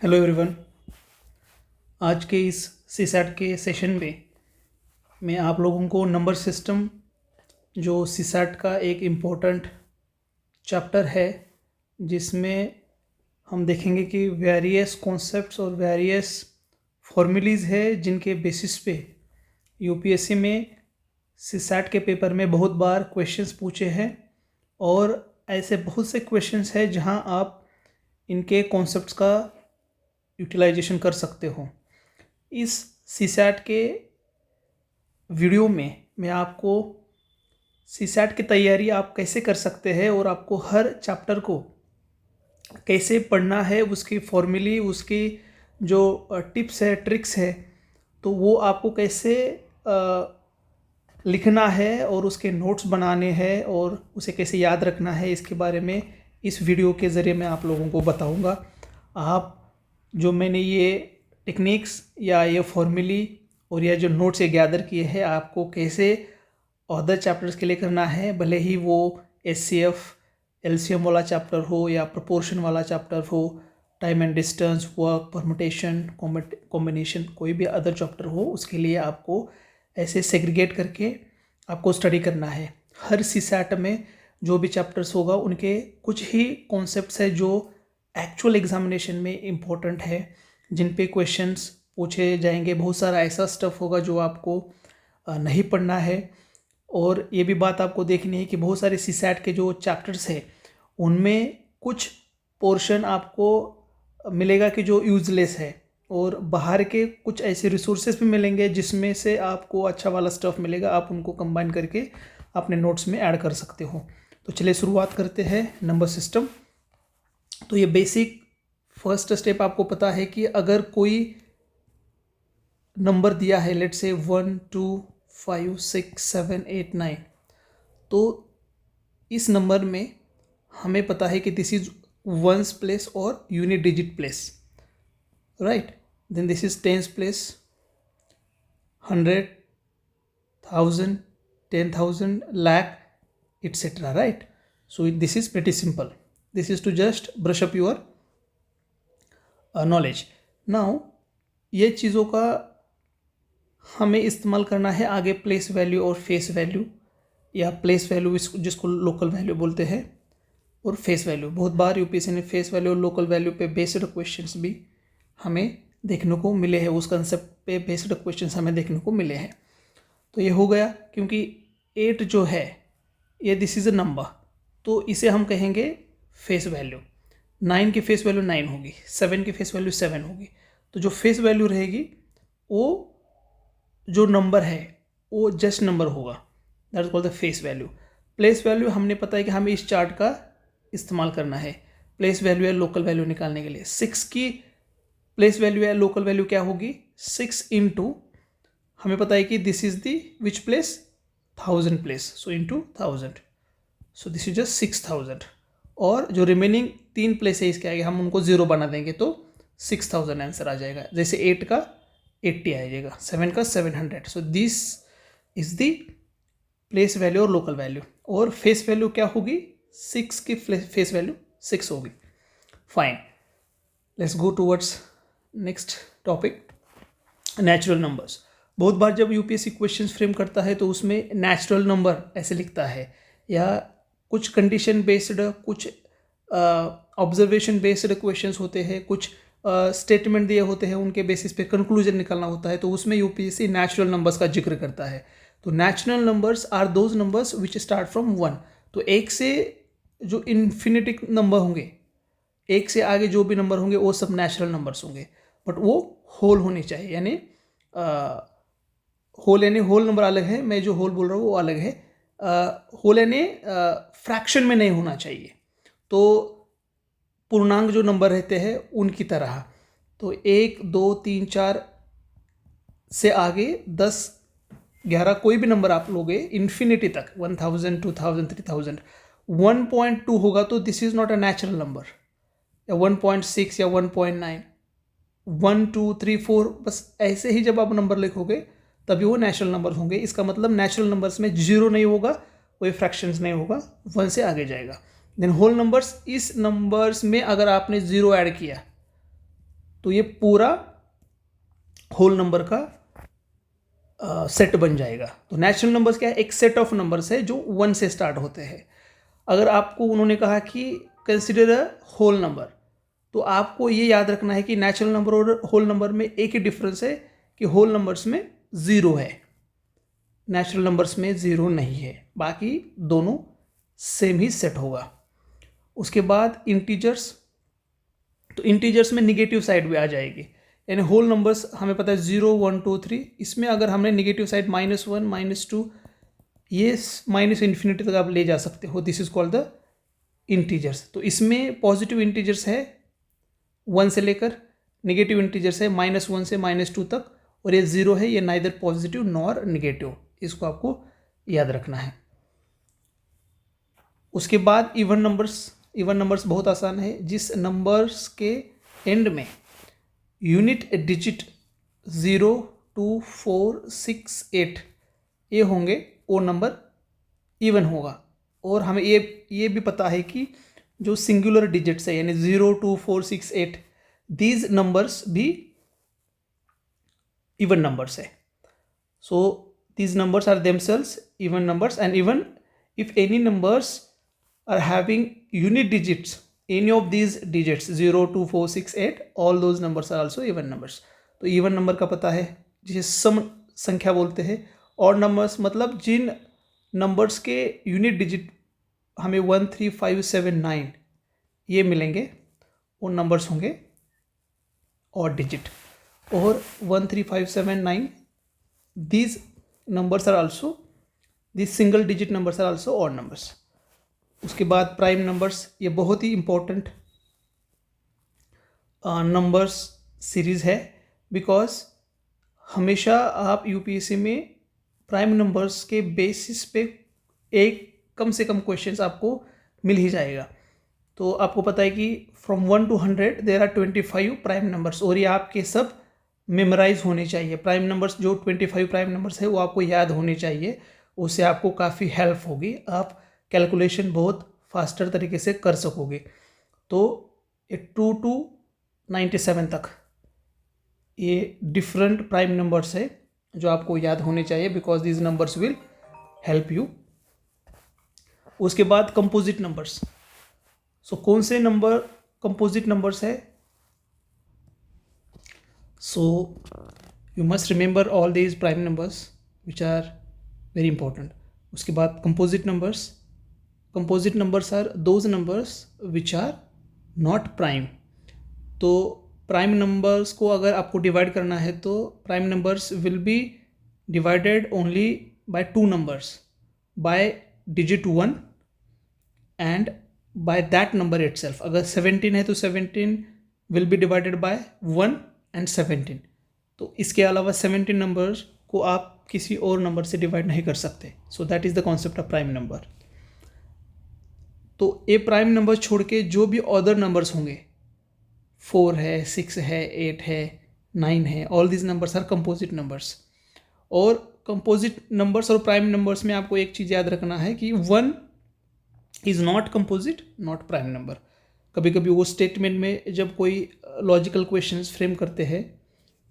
Hello everyone. आज के इस सीसैट के सेशन में मैं आप लोगों को नंबर सिस्टम जो सीसैट का एक इम्पोर्टेंट चैप्टर है, जिसमें हम देखेंगे कि वेरियस कॉन्सेप्ट्स और वेरियस फॉर्मूलीज़ है जिनके बेसिस पे यूपीएससी में सीसैट के पेपर में बहुत बार क्वेश्चंस पूछे हैं और ऐसे बहुत से क्वेश्चंस हैं जहां आप इनके कॉन्सेप्ट्स का यूटिलाइजेशन कर सकते हो। इस सीसैट के वीडियो में मैं आपको सीसैट की तैयारी आप कैसे कर सकते हैं और आपको हर चैप्टर को कैसे पढ़ना है, उसकी फॉर्मूली, उसकी जो टिप्स है, ट्रिक्स है, तो वो आपको कैसे लिखना है और उसके नोट्स बनाने हैं और उसे कैसे याद रखना है, इसके बारे में इस वीडियो के ज़रिए मैं आप लोगों को बताऊंगा। आप जो मैंने ये टेक्निक्स या ये फॉर्मूली और या जो नोट्स ये गैदर किए हैं, आपको कैसे अदर चैप्टर्स के लिए करना है, भले ही वो एचसीएफ एलसीएम वाला चैप्टर हो या प्रोपोर्शन वाला चैप्टर हो, time and distance, work, permutation, combination, कोई भी अदर चैप्टर हो, उसके लिए आपको ऐसे सेग्रीगेट करके आपको स्टडी करना है। हर सीसैट में जो भी चैप्टर्स होगा उनके कुछ ही कॉन्सेप्ट्स है जो एक्चुअल एग्जामिनेशन में इम्पोर्टेंट है, जिन पे क्वेश्चंस पूछे जाएंगे। बहुत सारा ऐसा स्टफ होगा जो आपको नहीं पढ़ना है। और ये भी बात आपको देखनी है कि बहुत सारे सीसैट के जो चैप्टर्स हैं उनमें कुछ पोर्शन आपको मिलेगा कि जो यूजलेस है, और बाहर के कुछ ऐसे रिसोर्सेज भी मिलेंगे जिसमें से आपको अच्छा वाला स्टफ मिलेगा। आप उनको कंबाइन करके अपने नोट्स में ऐड कर सकते हो। तो चलिए शुरुआत करते हैं नंबर सिस्टम। तो ये बेसिक फर्स्ट स्टेप आपको पता है कि अगर कोई नंबर दिया है, लेट से 1 2 5 6 7 8 9, तो इस नंबर में हमें पता है कि दिस इज वंस प्लेस और unit digit place, right. Then this is tens place, 100, 1000, 10,000, lakh, etc., right? So this is pretty simple. This is to just brush up your knowledge. Now ये चीज़ों का हमें इस्तेमाल करना है आगे प्लेस वैल्यू और फेस वैल्यू, या प्लेस वैल्यू जिसको लोकल वैल्यू बोलते हैं, और फेस वैल्यू। बहुत बार यूपीएससी ने फेस वैल्यू और लोकल वैल्यू पे बेस्ड क्वेश्चंस भी हमें देखने को मिले हैं, उस कंसेप्ट पे बेस्ड क्वेश्चंस हमें देखने को मिले हैं। तो ये हो गया, क्योंकि 8 जो है ये दिस इज़ अ नंबर, तो इसे हम कहेंगे फेस वैल्यू। 9 की फेस वैल्यू 9 होगी, 7 की फेस वैल्यू 7 होगी। तो जो फेस वैल्यू रहेगी वो जो नंबर है वो जस्ट नंबर होगा, that is called the face value. Place value हमने पता है कि हमें इस चार्ट का इस्तेमाल करना है प्लेस वैल्यू या लोकल वैल्यू निकालने के लिए। 6 की प्लेस वैल्यू या लोकल वैल्यू क्या होगी? 6 इंटू, हमें पता है कि this is the which place? 1000 place, so into 1000, so this is just 6000। और जो रिमेनिंग 3 प्लेस है इसके आगे हम उनको 0 बना देंगे तो 6000 आंसर आ जाएगा। जैसे 8 का 80 आ जाएगा, 7 का 700। So this is the place value और लोकल वैल्यू। और फेस वैल्यू क्या होगी? 6 की फेस वैल्यू 6 होगी। Fine, let's go towards next topic, natural numbers. बहुत बार जब यूपीएससी क्वेश्चंस फ्रेम करता है तो उसमें नेचुरल नंबर ऐसे लिखता है, या कुछ कंडीशन बेस्ड, कुछ ऑब्जर्वेशन बेस्ड क्वेश्चंस होते हैं, कुछ स्टेटमेंट दिए होते हैं, उनके बेसिस पे कंक्लूजन निकालना होता है, तो उसमें यूपीएससी नेचुरल नंबर्स का जिक्र करता है। तो natural numbers are those numbers which start from 1। तो 1 से जो इन्फिनिटी नंबर होंगे, 1 से आगे जो भी नंबर होंगे वो सब नेचुरल नंबर्स होंगे, बट वो होल होने चाहिए। यानी होल यानी होल नंबर अलग है, मैं जो होल बोल रहा हूँ वो अलग है। होल यानी फ्रैक्शन में नहीं होना चाहिए, तो पूर्णांक जो नंबर रहते हैं उनकी तरह। तो 1 2 3 4 से आगे 10 11 कोई भी नंबर आप लोगे इन्फिनिटी तक, 1000 2000 3000, 1.2 होगा तो this is not a natural number, या 1.6 या 1.9, 1 2 3 4, बस ऐसे ही जब आप नंबर लिखोगे तभी वो नेचुरल नंबर होंगे। इसका मतलब नेचुरल नंबर्स में 0 नहीं होगा, कोई फ्रैक्शंस नहीं होगा, 1 से आगे जाएगा। देन होल नंबर्स, इस नंबर्स में अगर आपने 0 ऐड किया तो ये पूरा होल नंबर का सेट बन जाएगा। तो नेचुरल नंबर्स क्या है, एक सेट ऑफ नंबर्स है जो 1 से स्टार्ट होते हैं। अगर आपको उन्होंने कहा कि कंसिडर अ होल नंबर, तो आपको ये याद रखना है कि नेचुरल नंबर और होल नंबर में एक ही डिफरेंस है कि होल नंबर्स में 0 है, नेचुरल नंबर्स में 0 नहीं है, बाकी दोनों सेम ही सेट होगा। उसके बाद इंटीजर्स, तो इंटीजर्स में निगेटिव साइड भी आ जाएगी, यानी होल नंबर्स हमें पता है 0 1 2 3, इसमें अगर हमने निगेटिव साइड -1 -2, ये माइनस इन्फिनिटी तक आप ले जा सकते हो, this is called the integers. तो इसमें पॉजिटिव इंटीजर्स है 1 से लेकर, नेगेटिव इंटीजर्स है -1 से -2 तक, और ये 0 है, ये नाइदर पॉजिटिव नॉर नेगेटिव, इसको आपको याद रखना है। उसके बाद इवन नंबर्स बहुत आसान है, जिस नंबर्स के एंड में यूनिट डिजिट 0 2 4 6 8 ये होंगे, वो नंबर इवन होगा। और हमें ये भी पता है कि जो सिंगुलर डिजिट्स है यानी 0 2 4 6 8, दीज नंबर्स भी इवन नंबर्स है। So these numbers are themselves even numbers, and even if any numbers are having unit digits, any of these digits 0 2 4 6 8, all those numbers are also even numbers। तो even number का पता है जिसे सम संख्या बोलते हैं। और नंबर्स मतलब जिन नंबर्स के यूनिट डिजिट हमें 1 3 5 7 9 ये मिलेंगे, वो नंबर्स होंगे और डिजिट। और 1 3 5 7 9 these numbers are also, these single digit numbers are also odd numbers। उसके बाद प्राइम नंबर्स, ये बहुत ही इम्पोर्टेंट नंबर्स सीरीज़ है, बिकॉज हमेशा आप यूपीएससी में प्राइम नंबर्स के बेसिस पे एक कम से कम क्वेश्चंस आपको मिल ही जाएगा। तो आपको पता है कि from 1 to 100 there are 25 prime numbers, और ये आपके सब मेमोराइज होने चाहिए। प्राइम नंबर्स जो 25 प्राइम नंबर्स है वो आपको याद होने चाहिए, उससे आपको काफ़ी हेल्प होगी, आप कैलकुलेशन बहुत फास्टर तरीके से कर सकोगे। तो ये 2 to 97 तक ये डिफरेंट प्राइम नंबर्स है जो आपको याद होने चाहिए, because these numbers will help you. उसके बाद कंपोजिट नंबर्स। सो कौन से नंबर कंपोजिट नंबर्स है? So you must remember all these prime numbers which are very important. उसके बाद composite numbers are those numbers which are not prime. तो prime numbers को अगर आपको डिवाइड करना है तो prime numbers will be divided only by 2 numbers, by digit 1 and by that number itself. अगर 17 है तो 17 will be divided by 1 and 17। तो इसके अलावा 17 नंबर्स को आप किसी और नंबर से डिवाइड नहीं कर सकते। So that is the concept of prime number. तो ये प्राइम नंबर छोड़ के जो भी अदर नंबर्स होंगे, 4 है, 6 है, 8 है, 9 है, all these numbers are composite numbers. और कंपोजिट नंबर्स और प्राइम नंबर्स में आपको एक चीज़ याद रखना है कि 1 is not composite not prime number. कभी कभी वो स्टेटमेंट में जब कोई लॉजिकल क्वेश्चंस फ्रेम करते हैं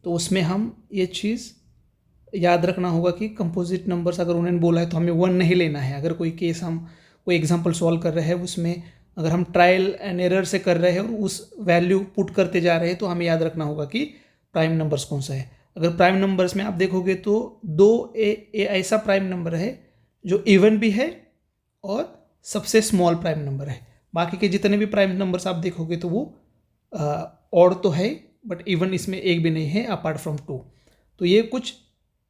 तो उसमें हम ये चीज़ याद रखना होगा कि कंपोजिट नंबर्स अगर उन्होंने बोला है तो हमें 1 नहीं लेना है। अगर कोई केस हम कोई एग्जांपल सॉल्व कर रहे हैं, उसमें अगर हम ट्रायल एंड एरर से कर रहे हैं और उस वैल्यू पुट करते जा रहे हैं, तो हमें याद रखना होगा कि प्राइम नंबर्स कौन सा है। अगर प्राइम नंबर्स में आप देखोगे तो 2 ऐसा प्राइम नंबर है जो इवन भी है और सबसे स्मॉल प्राइम नंबर है। बाकी के जितने भी प्राइम नंबर्स आप देखोगे तो वो ऑड तो है, बट इवन इसमें एक भी नहीं है अपार्ट फ्रॉम 2। तो ये कुछ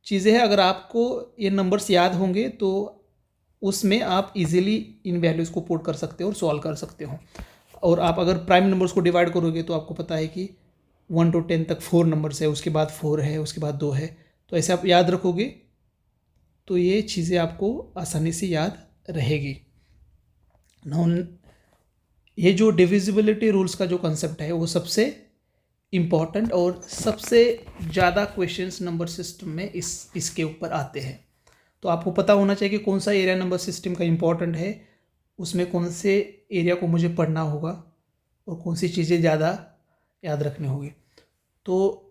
चीज़ें हैं, अगर आपको ये नंबर्स याद होंगे तो उसमें आप इजीली इन वैल्यूज़ को पुट कर सकते हो और सॉल्व कर सकते हो। और आप अगर प्राइम नंबर्स को डिवाइड करोगे तो आपको पता है कि 1 to 10 तक 4 नंबर्स है, उसके बाद 4 है, उसके बाद 2 है। तो ऐसे आप याद रखोगे तो ये चीज़ें आपको आसानी से याद रहेगी। ये जो डिविजिबिलिटी रूल्स का जो कंसेप्ट है वो सबसे इम्पॉर्टेंट और सबसे ज़्यादा क्वेश्चंस नंबर सिस्टम में इसके ऊपर आते हैं। तो आपको पता होना चाहिए कि कौन सा एरिया नंबर सिस्टम का इम्पॉर्टेंट है, उसमें कौन से एरिया को मुझे पढ़ना होगा और कौन सी चीज़ें ज़्यादा याद रखनी होगी। तो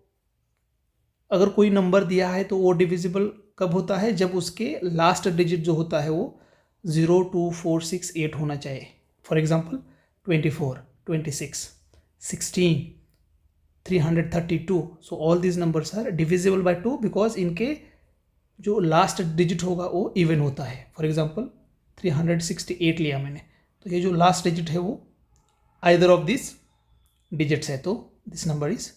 अगर कोई नंबर दिया है तो वो डिविजिबल कब होता है, जब उसके लास्ट डिजिट जो होता है वो 0, 2, 4, 6, 8 होना चाहिए। For example 24, 26, 16, 332। So all these numbers are divisible by 2 because इनके जो लास्ट डिजिट होगा वो इवन होता है। फॉर एग्जाम्पल 368 लिया मैंने, तो ये जो लास्ट डिजिट है वो आइदर ऑफ दिस डिजिट्स है, तो this number is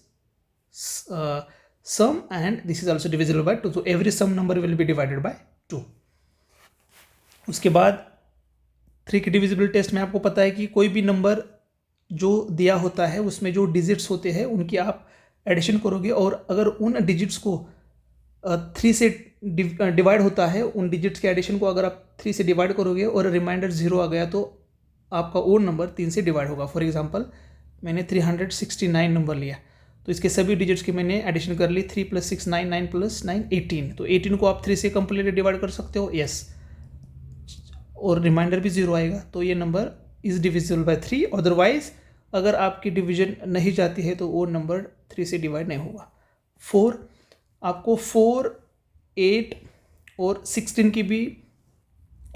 sum and this is also divisible by 2, so every sum number will be divided by 2। उसके बाद 3 की डिविजिबल टेस्ट में आपको पता है कि कोई भी नंबर जो दिया होता है उसमें जो डिजिट्स होते हैं उनकी आप एडिशन करोगे, और अगर उन डिजिट्स को 3 से डिवाइड होता है, उन डिजिट्स के एडिशन को अगर आप 3 से डिवाइड करोगे और रिमाइंडर 0 आ गया तो आपका वो नंबर 3 से डिवाइड होगा। फॉर एग्जांपल मैंने 369 नंबर लिया, तो इसके सभी डिजिट्स की मैंने एडिशन कर ली। 3 + 6 9, 9 + 9 18, तो 18 को आप 3 से कंप्लीटली डिवाइड कर सकते हो, यस, और रिमाइंडर भी 0 आएगा, तो ये number is divisible bye 3। Otherwise अगर आपकी डिवीजन नहीं जाती है तो वो नंबर 3 से डिवाइड नहीं होगा। 4, आपको 4, 8 और 16 की भी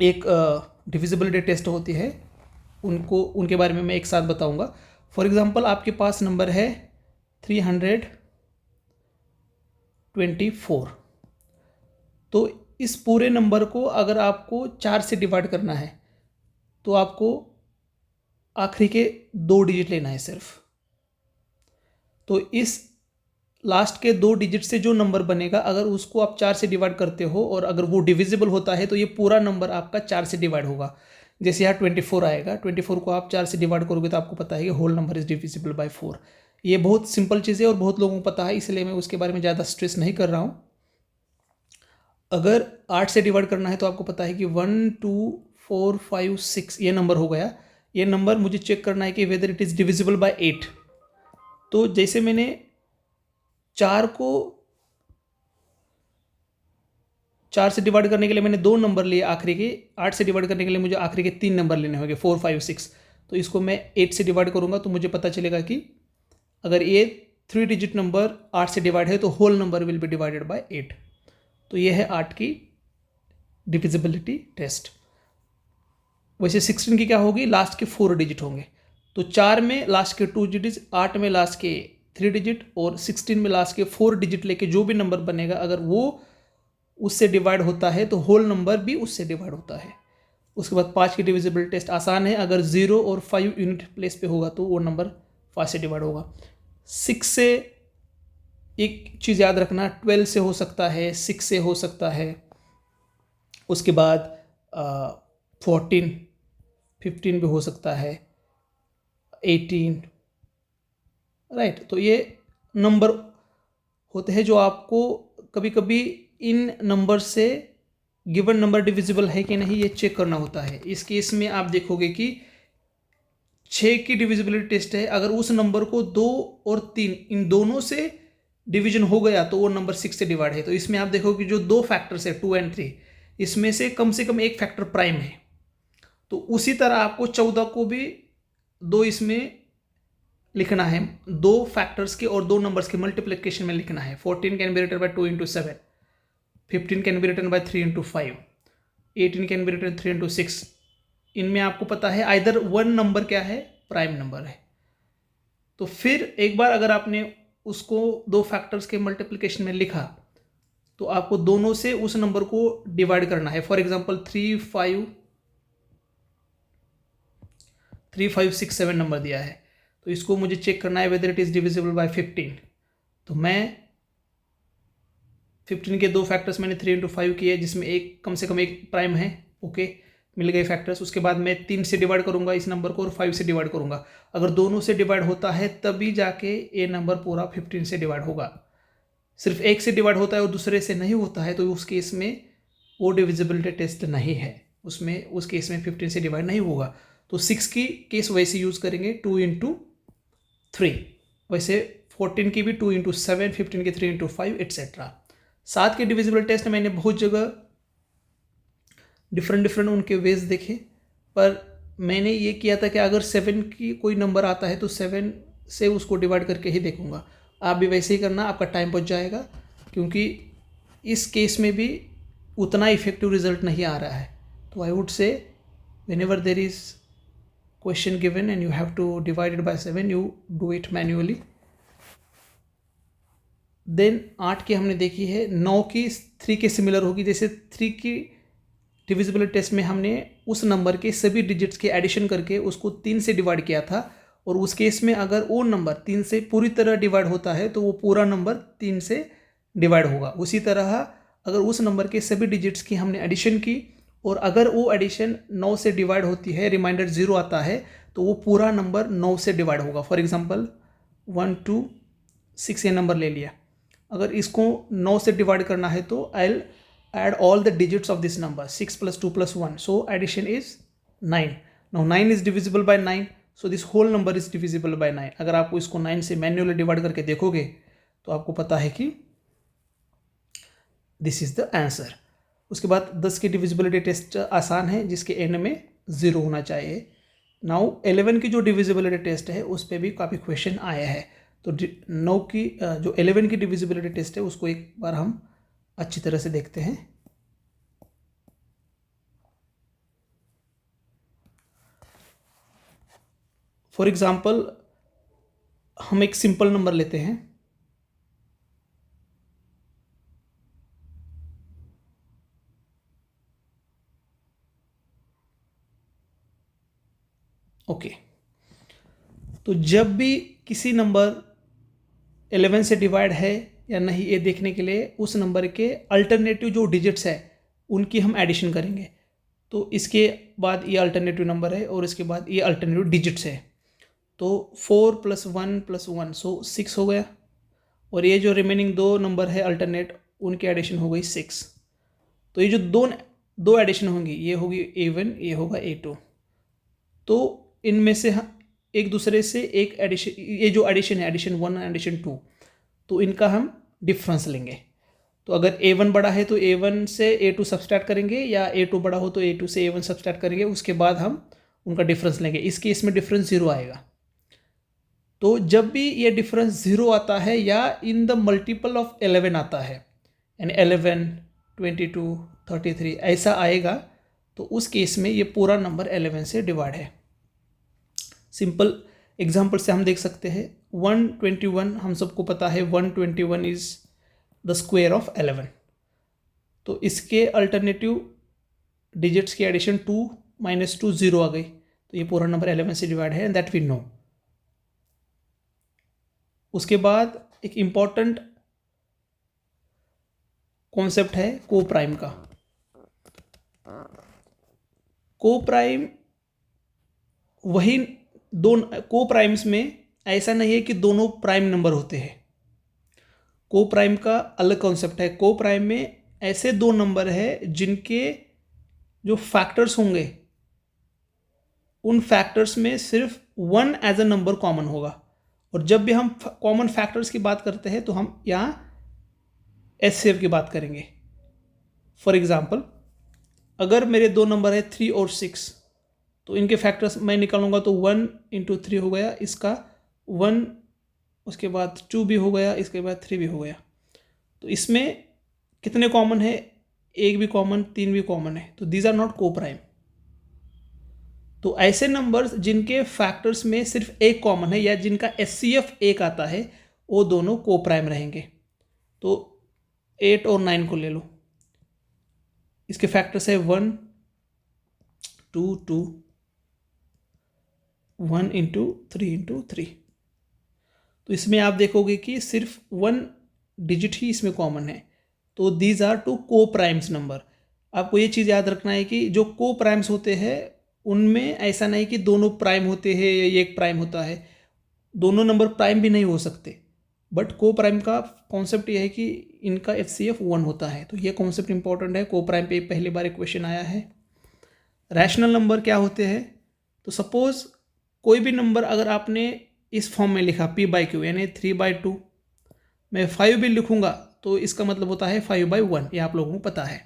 एक डिविजिबिलिटी टेस्ट होती है, उनके बारे में मैं एक साथ बताऊंगा। फॉर एग्जांपल आपके पास नंबर है 324, तो इस पूरे नंबर को अगर आपको 4 से डिवाइड करना है तो आपको आखिरी के 2 डिजिट लेना है सिर्फ। तो इस लास्ट के 2 डिजिट से जो नंबर बनेगा अगर उसको आप 4 से डिवाइड करते हो और अगर वो डिविजिबल होता है तो ये पूरा नंबर आपका 4 से डिवाइड होगा। जैसे यहाँ 24 आएगा, 24 को आप 4 से डिवाइड करोगे तो आपको पता है कि whole number is divisible by 4। ये बहुत सिंपल चीज़ है और बहुत लोगों को पता है, इसलिए मैं उसके बारे में ज़्यादा स्ट्रेस नहीं कर रहा हूँ। अगर 8 से डिवाइड करना है तो आपको पता है कि 1, 2, 4, 5, 6 ये नंबर हो गया। ये नंबर मुझे चेक करना है कि whether it is divisible by 8। तो जैसे मैंने 4 को 4 से डिवाइड करने के लिए मैंने 2 नंबर लिए आखिरी के, 8 से डिवाइड करने के लिए मुझे आखिरी के 3 नंबर लेने होंगे, 4, 5, 6। तो इसको मैं 8 से डिवाइड करूँगा तो मुझे पता चलेगा कि अगर ये 3 डिजिट नंबर 8 से डिवाइड है तो whole number will be divided by 8। तो ये है 8 की डिविजिबिलिटी टेस्ट। वैसे 16 की क्या होगी, लास्ट के 4 डिजिट होंगे। तो 4 में लास्ट के 2 डिजिट, 8 में लास्ट के 3 डिजिट और 16 में लास्ट के 4 डिजिट लेके जो भी नंबर बनेगा अगर वो उससे डिवाइड होता है तो होल नंबर भी उससे डिवाइड होता है। उसके बाद 5 की डिविजिबिलिटी टेस्ट आसान है, अगर 0 और 5 यूनिट प्लेस पे होगा तो वो नंबर 5 से डिवाइड होगा। 6 से एक चीज़ याद रखना, 12 से हो सकता है, 6 से हो सकता है, उसके बाद 14, 15 भी हो सकता है, 18, राइट। तो ये नंबर होते हैं जो आपको कभी कभी इन नंबर से गिवन नंबर डिविजिबल है कि नहीं ये चेक करना होता है। इस केस में आप देखोगे कि 6 की डिविजिबिलिटी टेस्ट है, अगर उस नंबर को 2 और 3 इन दोनों से डिवीजन हो गया तो वो नंबर 6 से डिवाइड है। तो इसमें आप देखोगे कि जो 2 फैक्टर्स है 2 और 3, इसमें से कम एक फैक्टर प्राइम है। तो उसी तरह आपको 14 को भी 2 इसमें लिखना है, 2 फैक्टर्स के और 2 नंबर्स के मल्टीप्लिकेशन में लिखना है। 14 can be written by 2 × 7, 15 can be written by 3 × 5, 18 can be written 3 × 6। इनमें आपको पता है आइदर 1 नंबर क्या है, प्राइम नंबर है। तो फिर एक बार अगर आपने उसको 2 फैक्टर्स के मल्टीप्लिकेशन में लिखा तो आपको दोनों से उस नंबर को डिवाइड करना है। फॉर एग्जांपल 3, 5, 6, 7 नंबर दिया है, तो इसको मुझे चेक करना है whether it is divisible by 15। तो मैं 15 के 2 फैक्टर्स मैंने 3 × 5 किए जिसमें एक कम से कम एक प्राइम है, ओके, मिल गए फैक्टर्स। उसके बाद मैं 3 से डिवाइड करूंगा इस नंबर को और 5 से डिवाइड करूंगा। अगर दोनों से डिवाइड होता है तभी जाके ये नंबर पूरा 15 से डिवाइड होगा। सिर्फ एक से डिवाइड होता है और दूसरे से नहीं होता है तो उस केस में वो डिविजिबिलिटी टेस्ट नहीं है, उसमें उस केस में 15 से डिवाइड नहीं होगा। तो 6 की केस वैसे यूज़ करेंगे 2 × 3, वैसे 14 की भी 2 × 7, 15 की 3 × 5 एट्सेट्रा। 7 के डिविजिबल टेस्ट मैंने बहुत जगह डिफरेंट उनके वेज देखे, पर मैंने ये किया था कि अगर 7 की कोई नंबर आता है तो 7 से उसको डिवाइड करके ही देखूंगा। आप भी वैसे ही करना, आपका टाइम बच जाएगा, क्योंकि इस केस में भी उतना इफेक्टिव रिजल्ट नहीं आ रहा है। तो आई वुड से whenever there is question given and you have to divide it by 7, you do it manually. Then 8 की हमने देखी है, 9 की 3 के सिमिलर होगी। जैसे 3 की डिविजिबिलिटी टेस्ट में हमने उस नंबर के सभी डिजिट्स के एडिशन करके उसको 3 से डिवाइड किया था, और उस केस में अगर वो नंबर 3 से पूरी तरह डिवाइड होता है तो वो पूरा नंबर 3 से डिवाइड होगा। उसी तरह अगर उस नंबर के सभी डिजिट्स की हमने एडिशन की और अगर वो एडिशन 9 से डिवाइड होती है, रिमाइंडर 0 आता है, तो वो पूरा नंबर 9 से डिवाइड होगा। फॉर एग्जांपल 1 2 6 ये नंबर ले लिया, अगर इसको 9 से डिवाइड करना है तो I will add all the digits of this number, 6 plus 2 plus 1, so addition is 9. Now 9 is divisible by 9, so this whole number is divisible by 9. अगर आपको इसको 9 से मैन्युअली डिवाइड करके देखोगे तो आपको पता है कि दिस इज द आंसर। उसके बाद 10 की डिविजिबिलिटी टेस्ट आसान है, जिसके एंड में 0 होना चाहिए। नाउ 11 की जो डिविजिबिलिटी टेस्ट है उस पर भी काफ़ी क्वेश्चन आया है, तो 9 की जो 11 की डिविजिबिलिटी टेस्ट है उसको एक बार हम अच्छी तरह से देखते हैं। फॉर एग्जाम्पल हम एक सिंपल नंबर लेते हैं, ओके। तो जब भी किसी नंबर 11 से डिवाइड है या नहीं ये देखने के लिए उस नंबर के अल्टरनेटिव जो डिजिट्स है उनकी हम एडिशन करेंगे। तो इसके बाद ये अल्टरनेटिव नंबर है और इसके बाद ये अल्टरनेटिव डिजिट्स है, तो 4 + 1 + 1 सो 6 हो गया, और ये जो रिमेनिंग दो नंबर है अल्टरनेट उनकी एडिशन हो गई 6। तो ये जो दो एडिशन होंगी, ये होगी A1, ये होगा A2। तो इनमें से एक दूसरे से एक एडिशन, ये जो एडिशन है एडिशन 1 एडिशन 2, तो इनका हम डिफरेंस लेंगे। तो अगर A1 बड़ा है तो A1 से A2 सब्सट्रैक्ट करेंगे, या A2 बड़ा हो तो A2 से A1 सब्सट्रैक्ट करेंगे, उसके बाद हम उनका डिफरेंस लेंगे। इस केस में डिफरेंस 0 आएगा। तो जब भी ये डिफरेंस 0 आता है या इन द मल्टीपल ऑफ 11 आता है, यानी 11, 22, 33 ऐसा आएगा, तो उस केस में ये पूरा नंबर 11 से डिवाइड है। सिंपल एग्जाम्पल से हम देख सकते हैं 121, हम सबको पता है 121 इज द स्क्वायर ऑफ 11। तो इसके अल्टरनेटिव डिजिट्स की एडिशन 2 - 2 0 आ गई, तो ये पूरा नंबर 11 से डिवाइड है, एंड दैट वी नो। उसके बाद एक इम्पॉर्टेंट कॉन्सेप्ट है को प्राइम का। को प्राइम वही दोनों को प्राइम्स में ऐसा नहीं है कि दोनों प्राइम नंबर होते हैं। को प्राइम का अलग कॉन्सेप्ट है। को प्राइम में ऐसे दो नंबर है जिनके जो फैक्टर्स होंगे उन फैक्टर्स में सिर्फ 1 एज अ नंबर कॉमन होगा, और जब भी हम कॉमन फैक्टर्स की बात करते हैं तो हम यहाँ HCF की बात करेंगे। फॉर एग्जाम्पल अगर मेरे दो नंबर है 3 और 6, तो इनके फैक्टर्स मैं निकालूंगा तो 1 × 3 हो गया, इसका 1, उसके बाद 2 भी हो गया, इसके बाद 3 भी हो गया। तो इसमें कितने कॉमन है? 1 भी कॉमन, 3 भी कॉमन है, तो दीज आर नॉट को प्राइम। तो ऐसे नंबर्स जिनके फैक्टर्स में सिर्फ एक कॉमन है या जिनका HCF 1 आता है वो दोनों को प्राइम रहेंगे। तो 8 और 9 को ले लो, इसके फैक्टर्स है 1 2 2, 1 × 3 × 3। तो इसमें आप देखोगे कि सिर्फ 1 डिजिट ही इसमें कॉमन है, तो दीज आर टू को प्राइम्स नंबर। आपको ये चीज़ याद रखना है कि जो को प्राइम्स होते हैं उनमें ऐसा नहीं कि दोनों प्राइम होते हैं या एक प्राइम होता है, दोनों नंबर प्राइम भी नहीं हो सकते, बट को प्राइम का कॉन्सेप्ट ये है कि इनका HCF 1 होता है। तो ये कॉन्सेप्ट इंपॉर्टेंट है। को प्राइम पे पहली बार एक क्वेश्चन आया है। रैशनल नंबर क्या होते हैं? तो सपोज कोई भी नंबर अगर आपने इस फॉर्म में लिखा P/Q यानी 3/2, मैं 5 भी लिखूंगा तो इसका मतलब होता है 5/1, ये आप लोगों को पता है।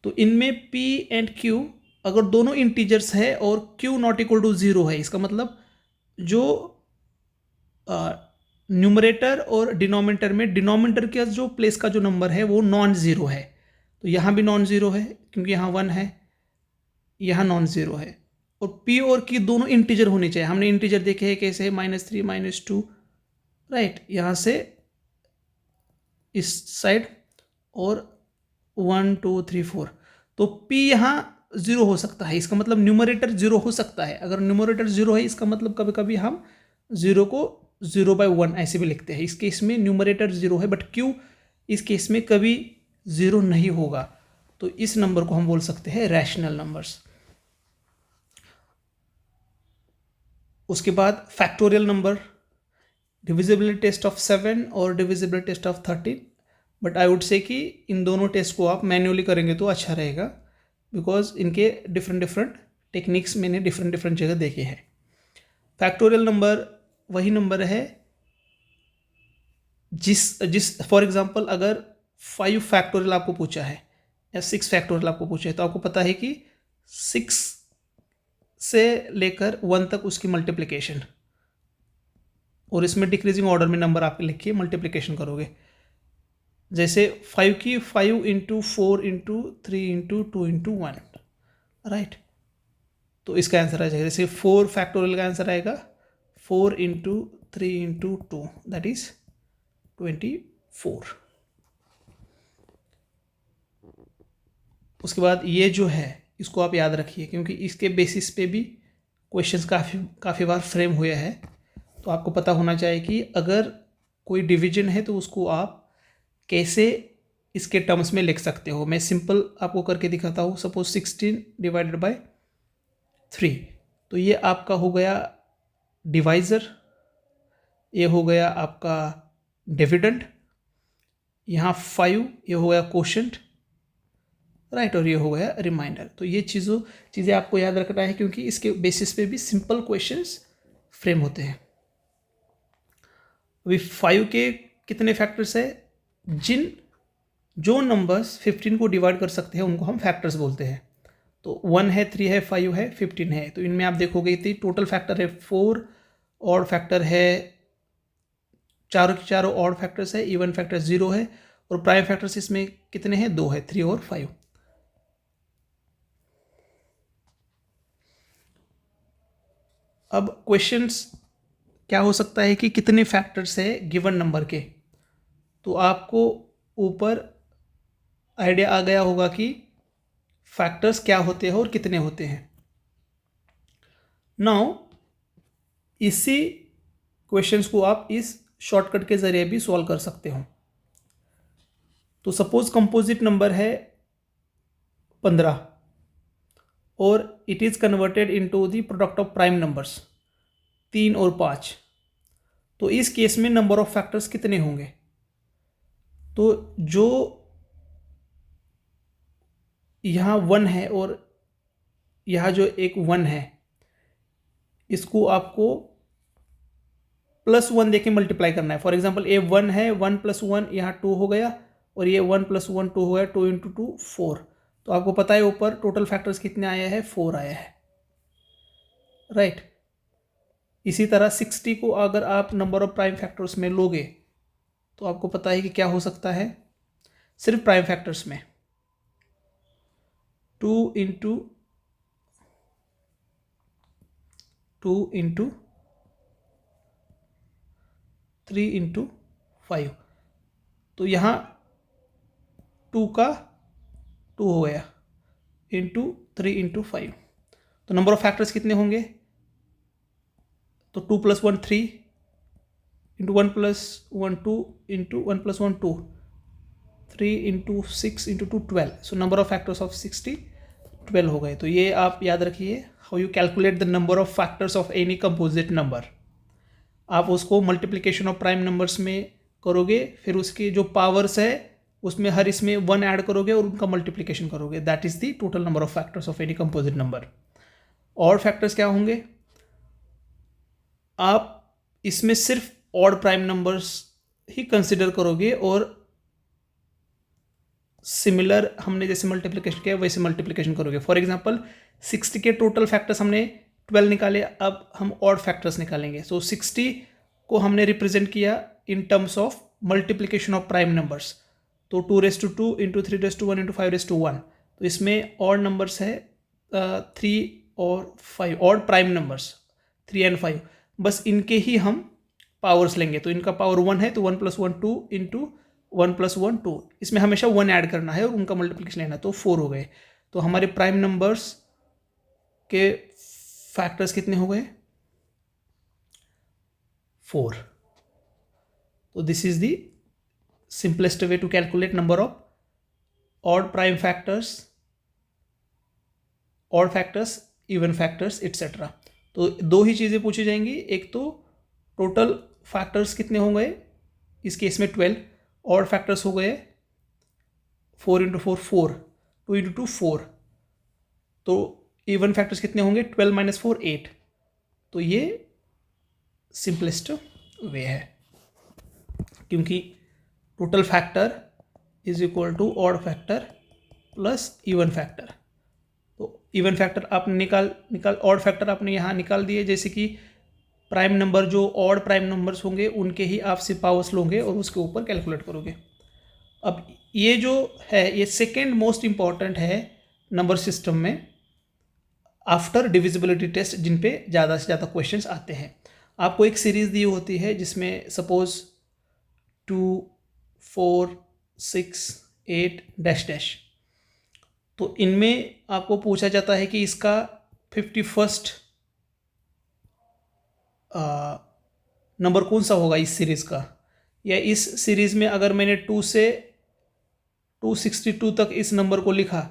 तो इनमें P एंड Q अगर दोनों इंटीजर्स है और Q ≠ 0 है, इसका मतलब जो न्यूमरेटर और डिनोमिनेटर में डिनोमिनेटर का जो प्लेस का जो नंबर है वो नॉन ज़ीरो है, तो यहाँ भी नॉन ज़ीरो है क्योंकि यहाँ 1 है, यहाँ नॉन ज़ीरो है। और पी और की दोनों इंटीजर होनी चाहिए। हमने इंटीजर देखे हैं कैसे, -3 -2, राइट, यहाँ से इस साइड और 1 2 3 4, तो P यहाँ ज़ीरो हो सकता है, इसका मतलब न्यूमरेटर ज़ीरो हो सकता है। अगर न्यूमरेटर ज़ीरो है इसका मतलब कभी कभी हम ज़ीरो को 0/1 ऐसे भी लिखते हैं। इस केस में न्यूमरेटर ज़ीरो है, बट Q इस केस में कभी ज़ीरो नहीं होगा, तो इस नंबर को हम बोल सकते हैं रैशनल नंबर्स। उसके बाद factorial number, divisibility test of 7 और divisibility test of 13, but I would say कि इन दोनों टेस्ट को आप मैन्युअली करेंगे तो अच्छा रहेगा, बिकॉज इनके डिफरेंट टेक्निक्स मैंने डिफरेंट जगह देखे हैं। फैक्टोरियल नंबर वही नंबर है जिस फॉर एग्जांपल अगर 5 फैक्टोरियल आपको पूछा है या 6 फैक्टोरियल आपको पूछा है, तो आपको पता है कि 6 से लेकर 1 तक उसकी मल्टीप्लिकेशन, और इसमें डिक्रीजिंग ऑर्डर में नंबर आप लिखिए, मल्टीप्लिकेशन करोगे। जैसे 5 की 5 × 4 × 3 × 2 × 1, राइट, तो इसका आंसर आ जाएगा। जैसे 4 फैक्टोरियल का आंसर आएगा 4 × 3 × 2, दैट इज 24। उसके बाद ये जो है इसको आप याद रखिए, क्योंकि इसके बेसिस पे भी क्वेश्चंस काफ़ी बार फ्रेम हुए हैं, तो आपको पता होना चाहिए कि अगर कोई डिवीजन है तो उसको आप कैसे इसके टर्म्स में लिख सकते हो। मैं सिंपल आपको करके दिखाता हूँ। सपोज 16 ÷ 3, तो ये आपका हो गया डिवाइज़र, ये हो गया आपका डिविडेंड, यहाँ 5 ये हो गया कोशेंट, राइट, और ये हो गया रिमाइंडर। तो ये चीज़ें आपको याद रखना है, क्योंकि इसके बेसिस पे भी सिंपल क्वेश्चंस फ्रेम होते हैं। अभी 5 के कितने फैक्टर्स है? जो नंबर्स 15 को डिवाइड कर सकते हैं उनको हम फैक्टर्स बोलते हैं। तो 1 है, 3 है, 5 है, 15 है, तो इनमें आप देखोगे कि टोटल फैक्टर है 4, ऑड फैक्टर है, चारों के चारों ऑड फैक्टर्स है, इवन फैक्टर 0 है, और प्राइम फैक्टर्स इसमें कितने हैं? 2 है, 3 और 5। अब क्वेश्चंस क्या हो सकता है कि कितने फैक्टर्स है गिवन नंबर के, तो आपको ऊपर आइडिया आ गया होगा कि फैक्टर्स क्या होते हैं और कितने होते हैं। नाउ इसी क्वेश्चंस को आप इस शॉर्टकट के ज़रिए भी सॉल्व कर सकते हो। तो सपोज कंपोजिट नंबर है 15 और it is converted into the product of prime numbers 3 और 5, तो इस केस में नंबर ऑफ फैक्टर्स कितने होंगे? तो जो यहाँ 1 है और यहाँ जो एक 1 है, इसको आपको +1 देके मल्टीप्लाई करना है। फॉर एग्जांपल ये 1 है, 1 + 1 यहाँ 2 हो गया, और ये 1 + 1 2 हो गया, 2 × 2 4। तो आपको पता है ऊपर टोटल फैक्टर्स कितने आए हैं? 4 आया है, राइट। इसी तरह 60 को अगर आप नंबर ऑफ प्राइम फैक्टर्स में लोगे तो आपको पता है कि क्या हो सकता है सिर्फ प्राइम फैक्टर्स में। 2 × 3 × 5, तो यहाँ 2 का 2 हो गया, इंटू 3 × 5, तो नंबर ऑफ फैक्टर्स कितने होंगे? तो 2 + 1 3, into 1 + 1 2, into 1 + 1 2, 3 × 6 × 2 12। So number of factors of 60 12 हो गए। तो ये आप याद रखिए, how you calculate the number of factors of any composite number. आप उसको मल्टीप्लिकेशन ऑफ प्राइम नंबर्स में करोगे, फिर उसके जो पावर्स है उसमें हर इसमें 1 ऐड करोगे और उनका मल्टीप्लिकेशन करोगे, that is the total number of factors of any composite number. Odd factors क्या होंगे? आप इसमें सिर्फ ऑड प्राइम नंबर्स ही कंसिडर करोगे और सिमिलर हमने जैसे मल्टीप्लिकेशन किया वैसे मल्टीप्लिकेशन करोगे। फॉर एग्जांपल 60 के टोटल फैक्टर्स हमने 12 निकाले, अब हम ऑड फैक्टर्स निकालेंगे। सो 60 को हमने रिप्रेजेंट किया in terms of multiplication of prime numbers. तो 2^2 इंटू 3^1 इंटू 5^1, तो इसमें ऑड नंबर्स है 3 और 5, ऑड प्राइम नंबर्स 3 एंड 5, बस इनके ही हम पावर्स लेंगे। तो इनका पावर 1 है तो 1 + 1 2 इंटू 1 + 1 2, इसमें हमेशा 1 ऐड करना है और उनका मल्टीप्लिकेशन लेना है, तो 4 हो गए। तो हमारे प्राइम नंबर्स के फैक्टर्स कितने हो गए? 4। तो this is the simplest way to calculate number of odd prime factors, odd factors, even factors etc. तो दो ही चीज़ें पूछी जाएंगी, एक तो टोटल फैक्टर्स कितने हो गए, इस केस में 12, ऑड फैक्टर्स हो गए 4 × 4 4, 2 × 2 4, तो इवन फैक्टर्स कितने होंगे 12 - 4 8। तो ये सिंपलेस्ट वे है, क्योंकि total factor is equal to odd factor plus even factor. तो इवन फैक्टर आपने निकाल ऑड फैक्टर आपने यहाँ निकाल दिए, जैसे कि प्राइम नंबर जो ऑड प्राइम नंबर्स होंगे उनके ही आप सिर्फ पावर्स लोगे और उसके ऊपर कैलकुलेट करोगे। अब ये जो है ये सेकेंड मोस्ट इम्पॉर्टेंट है नंबर सिस्टम में आफ्टर डिविजिबिलिटी टेस्ट, जिन पे ज़्यादा से ज़्यादा क्वेश्चंस आते हैं। आपको एक सीरीज़ दी होती है जिसमें सपोज 2 4 6 8 डैश, तो इनमें आपको पूछा जाता है कि इसका 51st नंबर कौन सा होगा इस सीरीज़ का, या इस सीरीज़ में अगर मैंने 2 से 262 तक इस नंबर को लिखा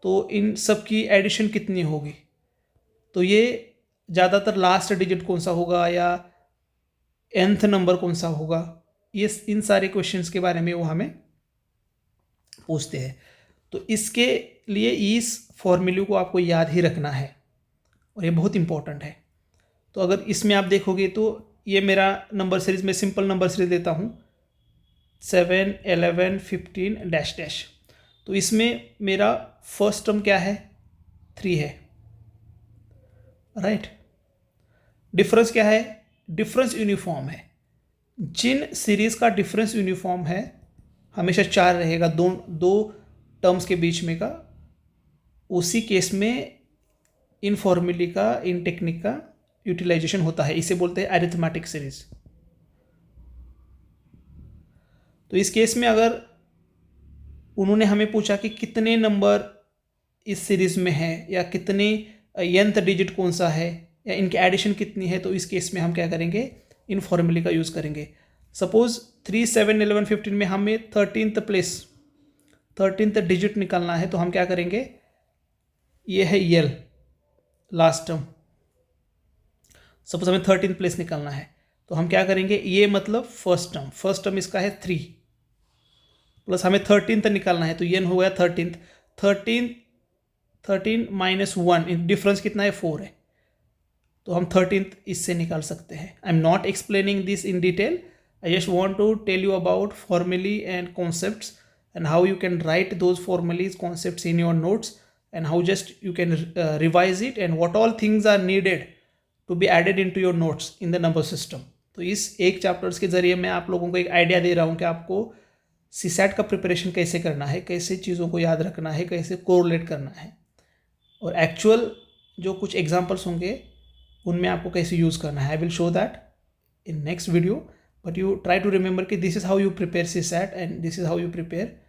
तो इन सब की एडिशन कितनी होगी। तो ये ज़्यादातर लास्ट डिजिट कौन सा होगा या nth नंबर कौन सा होगा, ये इन सारे क्वेश्चंस के बारे में वो हमें पूछते हैं। तो इसके लिए इस फॉर्मूले को आपको याद ही रखना है और ये बहुत इंपॉर्टेंट है। तो अगर इसमें आप देखोगे तो ये मेरा नंबर सीरीज़ में सिंपल नंबर सीरीज लेता हूँ 7 11 15 डैश डैश। तो इसमें मेरा फर्स्ट टर्म क्या है 3 है, राइट। डिफरेंस क्या है, डिफरेंस यूनिफॉर्म है। जिन सीरीज़ का डिफरेंस यूनिफॉर्म है हमेशा 4 रहेगा, दो टर्म्स के बीच में का, उसी केस में इन फॉर्मूले का, इन टेक्निक का यूटिलाइजेशन होता है, इसे बोलते हैं अरिथमेटिक सीरीज। तो इस केस में अगर उन्होंने हमें पूछा कि कितने नंबर इस सीरीज में है या कितने nth डिजिट कौन सा है या इनकी एडिशन कितनी है, तो इस केस में हम क्या करेंगे, इन फॉर्मूले का यूज़ करेंगे। सपोज 3 7 11 15 में हमें 13th डिजिट निकालना है, तो हम क्या करेंगे, ये है यल लास्ट टर्म, सपोज हमें 13th प्लेस निकालना है, तो हम क्या करेंगे, ये मतलब फर्स्ट टर्म इसका है 3 प्लस हमें 13th निकालना है, तो ये हो गया 13 माइनस 1, डिफरेंस कितना है 4 है, तो हम 13th इससे निकाल सकते हैं। I am not explaining this in detail, I just want to tell you about फॉर्मूले and concepts and how you can write those formulas concepts in your notes and how just you can revise it and what all things are needed to be added into your notes in the number system। तो इस एक chapters के ज़रिए मैं आप लोगों को एक आइडिया दे रहा हूँ कि आपको सीसैट का प्रिपरेशन कैसे करना है, कैसे चीज़ों को याद रखना है, कैसे कोरिलेट करना है, और एक्चुअल जो कुछ एग्जाम्पल्स होंगे उनमें आपको कैसे यूज़ करना है। I will show that in next video, but you try to remember कि this is how you prepare CSAT and this is how you prepare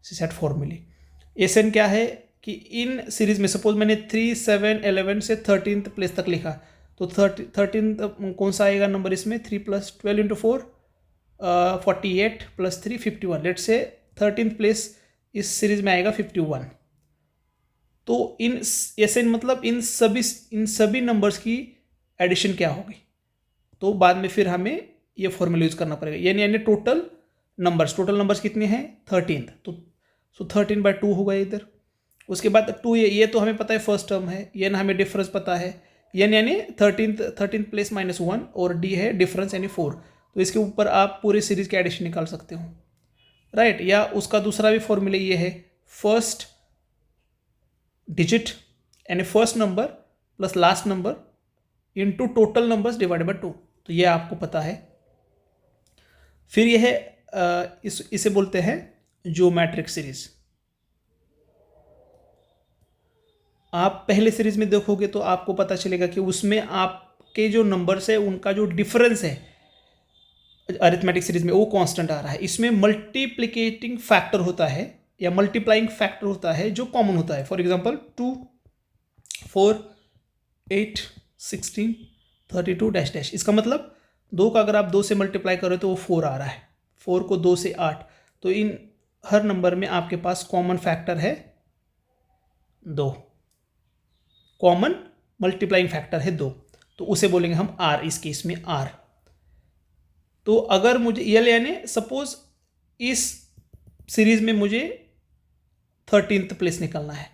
CSAT फॉर्मूले। एसएन क्या है कि इन सीरीज़ में सपोज मैंने 3 7 11 से 13th प्लेस तक लिखा, तो 13th कौन सा आएगा नंबर इसमें, 3 + 12 × 4 48 + 3 51। लेट से 13th प्लेस इस सीरीज़ में आएगा 51। तो इन एसएन मतलब इन सभी नंबर्स की एडिशन क्या होगी, तो बाद में फिर हमें ये फॉर्मूला यूज़ करना पड़ेगा। यानी टोटल नंबर्स कितने हैं 13th, तो 13/2 होगा इधर। उसके बाद 2 ये तो हमें पता है फर्स्ट टर्म है, ये ना हमें डिफरेंस पता है, यानी 13th प्लेस -1 और डी है डिफरेंस यानी 4। तो इसके ऊपर आप पूरी सीरीज़ के एडिशन निकाल सकते हो, राइट। या उसका दूसरा भी फॉर्मूला ये है, फर्स्ट डिजिट यानी first number plus last number into total numbers divided by 2। तो ये आपको पता है, फिर यह इसे बोलते हैं ज्योमेट्रिक सीरीज। आप पहले सीरीज में देखोगे तो आपको पता चलेगा कि उसमें आपके जो नंबर्स है उनका जो डिफरेंस है अरिथमेटिक सीरीज में वो कांस्टेंट आ रहा है। इसमें मल्टीप्लिकेटिंग फैक्टर होता है या मल्टीप्लाइंग फैक्टर होता है जो कॉमन होता है। For example 2, 4, 8, 16, 32 dash dash. इसका मतलब 2 का अगर आप 2 से मल्टीप्लाई करो तो वो 4 आ रहा है। 4 को 2 से 8, तो इन हर नंबर में आपके पास कॉमन फैक्टर है 2, कॉमन मल्टीप्लाइंग फैक्टर है 2, तो उसे बोलेंगे हम आर, इस केस में आर। तो अगर मुझे यानी सपोज इस सीरीज में मुझे 13th प्लेस निकालना है,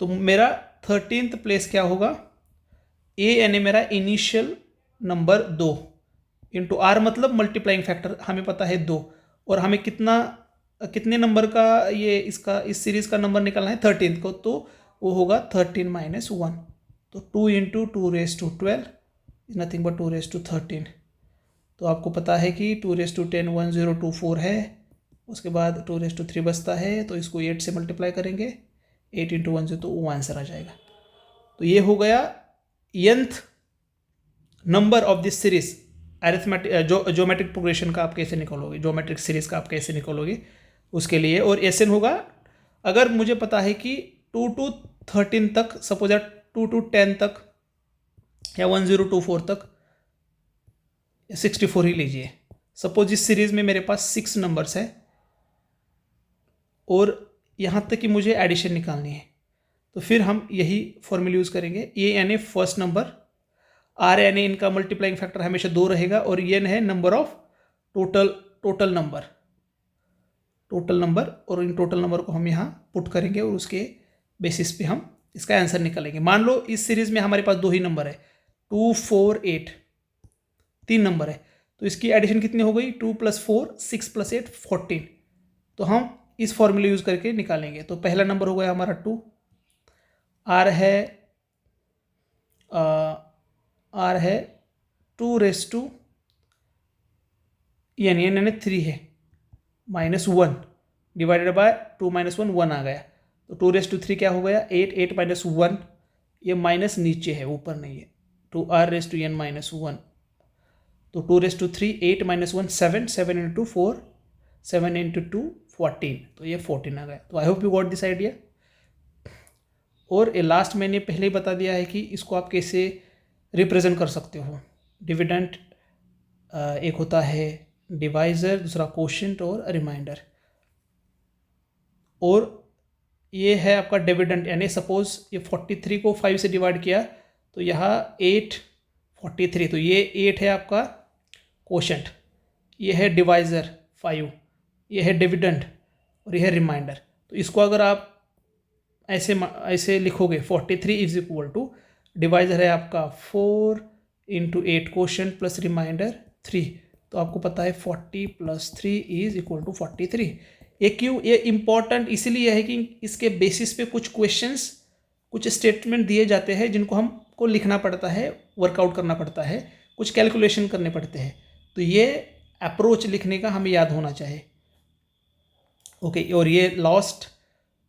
तो मेरा 13th प्लेस क्या होगा, ए यानी मेरा इनिशियल नंबर 2 इंटू आर, मतलब मल्टीप्लाइंग फैक्टर हमें पता है 2, और हमें कितने नंबर का ये इस सीरीज का नंबर निकालना है 13th को, तो वो होगा 13 - 1, तो 2 × 2⁻12 नथिंग बट 2⁻13। तो आपको पता है कि 2⁻10 1024 है, उसके बाद 2⁻3 बचता है, तो इसको 8 से मल्टीप्लाई करेंगे, 8 × 1 से, तो वो आंसर आ जाएगा। तो ये हो गया nth number of this series. Arithmetic geometric progression का आप कैसे निकालोगे, ज्योमेट्रिक सीरीज का आप कैसे निकालोगे उसके लिए। और एसएन होगा, अगर मुझे पता है कि 2 to 13 तक, सपोज 2 to 10 तक या 1024 तक, 64 ही लीजिए। सपोज इस सीरीज में मेरे पास 6 नंबर्स है और यहाँ तक कि मुझे एडिशन निकालनी है, तो फिर हम यही फॉर्मूला यूज़ करेंगे। ए यानी फर्स्ट नंबर, आर यानी इनका मल्टीप्लाइंग फैक्टर हमेशा 2 रहेगा, और एन है नंबर ऑफ टोटल नंबर, और इन टोटल नंबर को हम यहाँ पुट करेंगे और उसके बेसिस पे हम इसका आंसर निकालेंगे। मान लो इस सीरीज में हमारे पास 2 ही नंबर है, 2, 4, 8, 3 नंबर है, तो इसकी एडिशन कितनी हो गई, 2 + 4, 6 + 8, 14। तो हम इस फॉर्मूला यूज़ करके निकालेंगे। तो पहला नंबर हो गया हमारा 2, आर है 2 यानी 3 है, -1 डिवाइडेड बाय 2 - 1, 1 आ गया, तो 2⁻3 क्या हो गया, 8, 8 - 1, ये माइनस नीचे है, ऊपर नहीं है, 2r⁻n - 1, तो 2⁻3, 8 - 1, 7, 7 × 4, 7 × 2, 14, तो ये 14 आ गया। तो I hope you got this idea. और लास्ट मैंने पहले ही बता दिया है कि इसको आप कैसे रिप्रेजेंट कर सकते हो। डिविडेंड एक होता है डिवाइज़र, दूसरा कोशेंट और रिमाइंडर। और ये है आपका डिविडेंड, यानी सपोज ये 43 को 5 से डिवाइड किया, तो यहाँ 8, 43, तो ये 8 है आपका कोशेंट, ये है डिवाइज़र 5, ये है डिविडेंड और ये है रिमाइंडर। तो इसको अगर आप ऐसे लिखोगे, 43 = डिवाइज़र है आपका 4 × 8 कोशेंट प्लस रिमाइंडर 3, तो आपको पता है 40 + 3 = 43। ये इम्पॉर्टेंट इसलिए है कि इसके बेसिस पे कुछ क्वेश्चंस, कुछ स्टेटमेंट दिए जाते हैं जिनको हमको लिखना पड़ता है, वर्कआउट करना पड़ता है, कुछ कैलकुलेशन करने पड़ते हैं, तो ये अप्रोच लिखने का हमें याद होना चाहिए। ओके, और ये लास्ट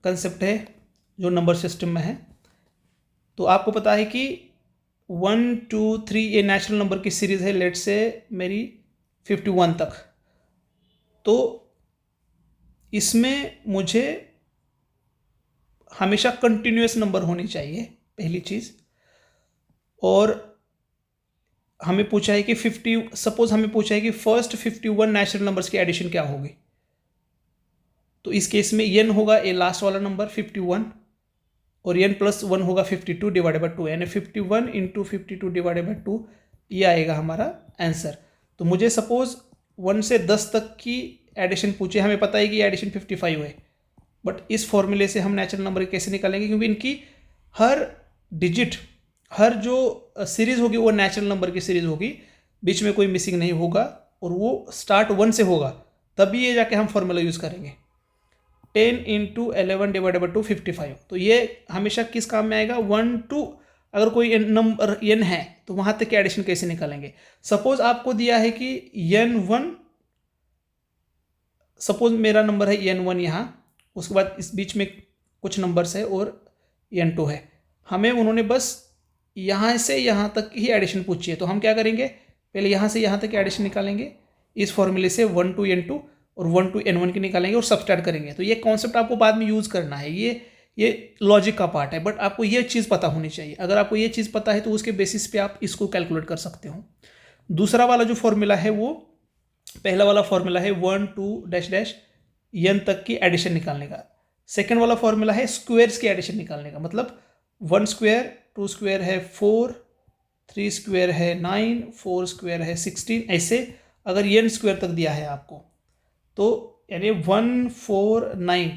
कंसेप्ट है जो नंबर सिस्टम में है। तो आपको पता है कि 1, 2, 3 ये नेचुरल नंबर की सीरीज़ है, लेट से मेरी 51 तक, तो इसमें मुझे हमेशा कंटिन्यूस नंबर होनी चाहिए, पहली चीज़। और हमें पूछा है कि सपोज हमें पूछा है कि फर्स्ट 51 नेचुरल नंबर्स की एडिशन क्या होगी, तो इस केस में n होगा ये लास्ट वाला नंबर 51, और n + 1 होगा 52 डिवाइडेड बाय 2, यानी 51 × 52 डिवाइडेड बाय 2, ये आएगा हमारा आंसर। तो मुझे सपोज 1 से 10 तक की एडिशन पूछे, हमें पता है कि एडिशन 55 है, बट इस फॉर्मूले से हम नेचुरल नंबर कैसे निकालेंगे, क्योंकि इनकी हर डिजिट, हर जो सीरीज़ होगी वो नेचुरल नंबर की सीरीज़ होगी, बीच में कोई मिसिंग नहीं होगा, और वो स्टार्ट 1 से होगा, तभी ये जाके हम फॉर्मूला यूज़ करेंगे। 10 × 11 डिवाइडेड बाय 2, 55, तो ये हमेशा किस काम में आएगा, 1 to, अगर कोई नंबर n है तो वहाँ तक की एडिशन कैसे निकालेंगे। सपोज आपको दिया है कि n1 सपोज मेरा नंबर है n1 यहाँ, उसके बाद इस बीच में कुछ नंबर्स है और n2 है, हमें उन्होंने बस यहाँ से यहाँ तक ही एडिशन पूछी है। तो हम क्या करेंगे, पहले यहाँ से यहाँ तक एडिशन निकालेंगे, इस फॉर्मूले से 1 to n2 और 1 to n1 की निकालेंगे और सब्सट्रैक्ट करेंगे। तो ये कॉन्सेप्ट आपको बाद में यूज़ करना है, ये लॉजिक का पार्ट है, बट आपको ये चीज़ पता होनी चाहिए। अगर आपको ये चीज़ पता है तो उसके बेसिस पे आप इसको कैलकुलेट कर सकते हो। दूसरा वाला जो फॉर्मूला है वो, पहला वाला फॉर्मूला है 1 to डैश डैश n तक की एडिशन निकालने का। सेकेंड वाला फॉर्मूला है स्क्वेयर्स की एडिशन निकालने का, मतलब 1 स्क्वेयर, 2 स्क्वेयर है 4, 3 स्क्वेयर है 9, 4 स्क्वेयर है 16, ऐसे अगर n स्क्वेयर तक दिया है आपको तो यानी 149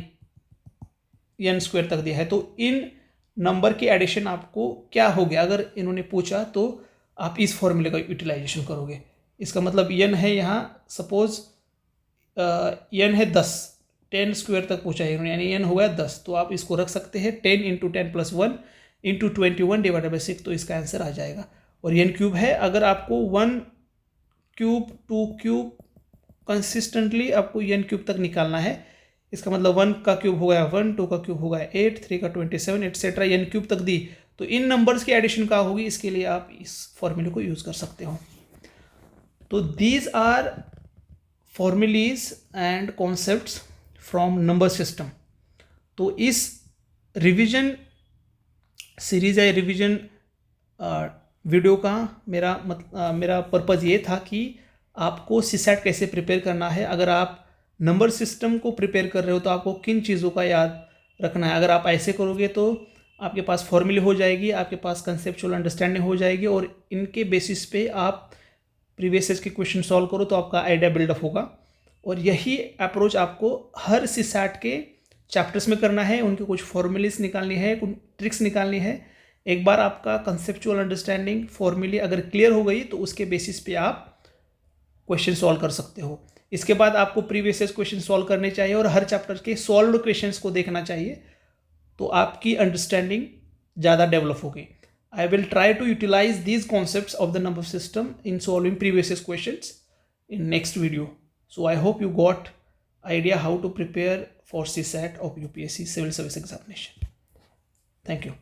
n स्क्वेयर तक दिया है, तो इन नंबर की एडिशन आपको क्या हो गया अगर इन्होंने पूछा, तो आप इस फॉर्मूले का यूटिलाइजेशन करोगे। इसका मतलब n है यहाँ, सपोज n है 10 स्क्वेयर तक पूछा है इन्होंने, यानी n हो गया 10, तो आप इसको रख सकते हैं 10 × 10 + 1 × 21 / 6, तो इसका आंसर आ जाएगा। और n क्यूब है, अगर आपको 1 क्यूब 2 क्यूब कंसिस्टेंटली आपको n क्यूब तक निकालना है, इसका मतलब 1 का क्यूब हो गया 1, 2 का क्यूब हो गया 8, 3 का 27 एटसेट्रा, n क्यूब तक दी, तो इन नंबर्स की एडिशन क्या होगी, इसके लिए आप इस फॉर्मूले को यूज़ कर सकते हो। तो these are formulae and concepts from number system. तो इस रिवीजन सीरीज या रिवीजन वीडियो का मेरा पर्पज़ ये था कि आपको सीसैट कैसे प्रिपेयर करना है। अगर आप नंबर सिस्टम को प्रिपेयर कर रहे हो तो आपको किन चीज़ों का याद रखना है। अगर आप ऐसे करोगे तो आपके पास फॉर्मूले हो जाएगी, आपके पास कंसेप्चुअल अंडरस्टैंडिंग हो जाएगी, और इनके बेसिस पे आप प्रीवियस ईयर के क्वेश्चन सॉल्व करो तो आपका आइडिया बिल्डअप होगा। और यही अप्रोच आपको हर सीसैट के चैप्टर्स में करना है, उनके कुछ फॉर्मूलेस निकालनी है, कुछ ट्रिक्स निकालनी है। एक बार आपका कंसेप्चुअल अंडरस्टैंडिंग फॉर्मूले अगर क्लियर हो गई तो उसके बेसिस पे आप क्वेश्चन सॉल्व कर सकते हो। इसके बाद आपको प्रीवियस ईयर क्वेश्चन सॉल्व करने चाहिए और हर चैप्टर के सॉल्व्ड क्वेश्चंस को देखना चाहिए, तो आपकी अंडरस्टैंडिंग ज़्यादा डेवलप होगी। I will try to utilize these concepts of the number system in solving previous year's questions in next video. So I hope you got idea how to prepare for CSAT of UPSC Civil Service Examination. Thank you.